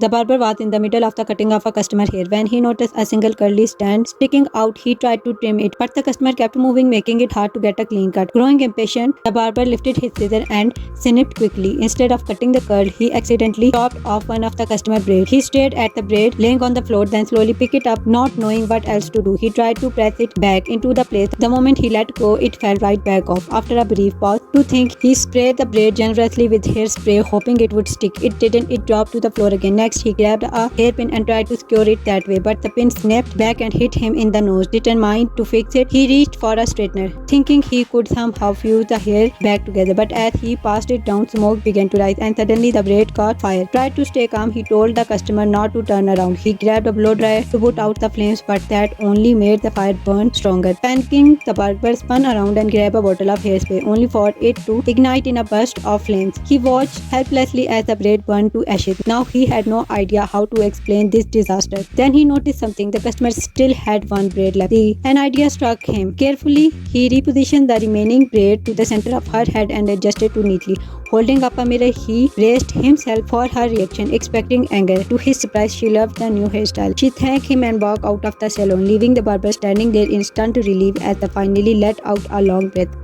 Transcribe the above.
The barber was in the middle of the cutting of a customer hair. When he noticed a single curly strand sticking out, he tried to trim it, but the customer kept moving, making it hard to get a clean cut. Growing impatient, the barber lifted his scissors and snipped quickly. Instead of cutting the curl, he accidentally chopped off one of the customer braids. He stared at the braid laying on the floor, then slowly picked it up, not knowing what else to do. He tried to press it back into the place. The moment he let go, it fell right back off. After a brief pause to think, he sprayed the braid generously with hairspray, hoping it would stick. It didn't. It dropped to the floor again. Next, he grabbed a hairpin and tried to secure it that way, but the pin snapped back and hit him in the nose. Determined to fix it, he reached for a straightener, thinking he could somehow fuse the hair back together. But as he passed it down, smoke began to rise, and suddenly the braid caught fire. Tried to stay calm, he told the customer not to turn around. He grabbed a blow dryer to put out the flames, but that only made the fire burn stronger. Panicking, the barber spun around and grabbed a bottle of hairspray, only for it to ignite in a burst of flames. He watched helplessly as the braid burned to ashes. Now he had no idea how to explain this disaster. Then he noticed something. The customer still had one braid left. An idea struck him. Carefully, he repositioned the remaining braid to the center of her head and adjusted it neatly. Holding up a mirror, he braced himself for her reaction, expecting anger. To his surprise, she loved the new hairstyle. She thanked him and walked out of the salon, leaving the barber standing there in stunned relief as he finally let out a long breath.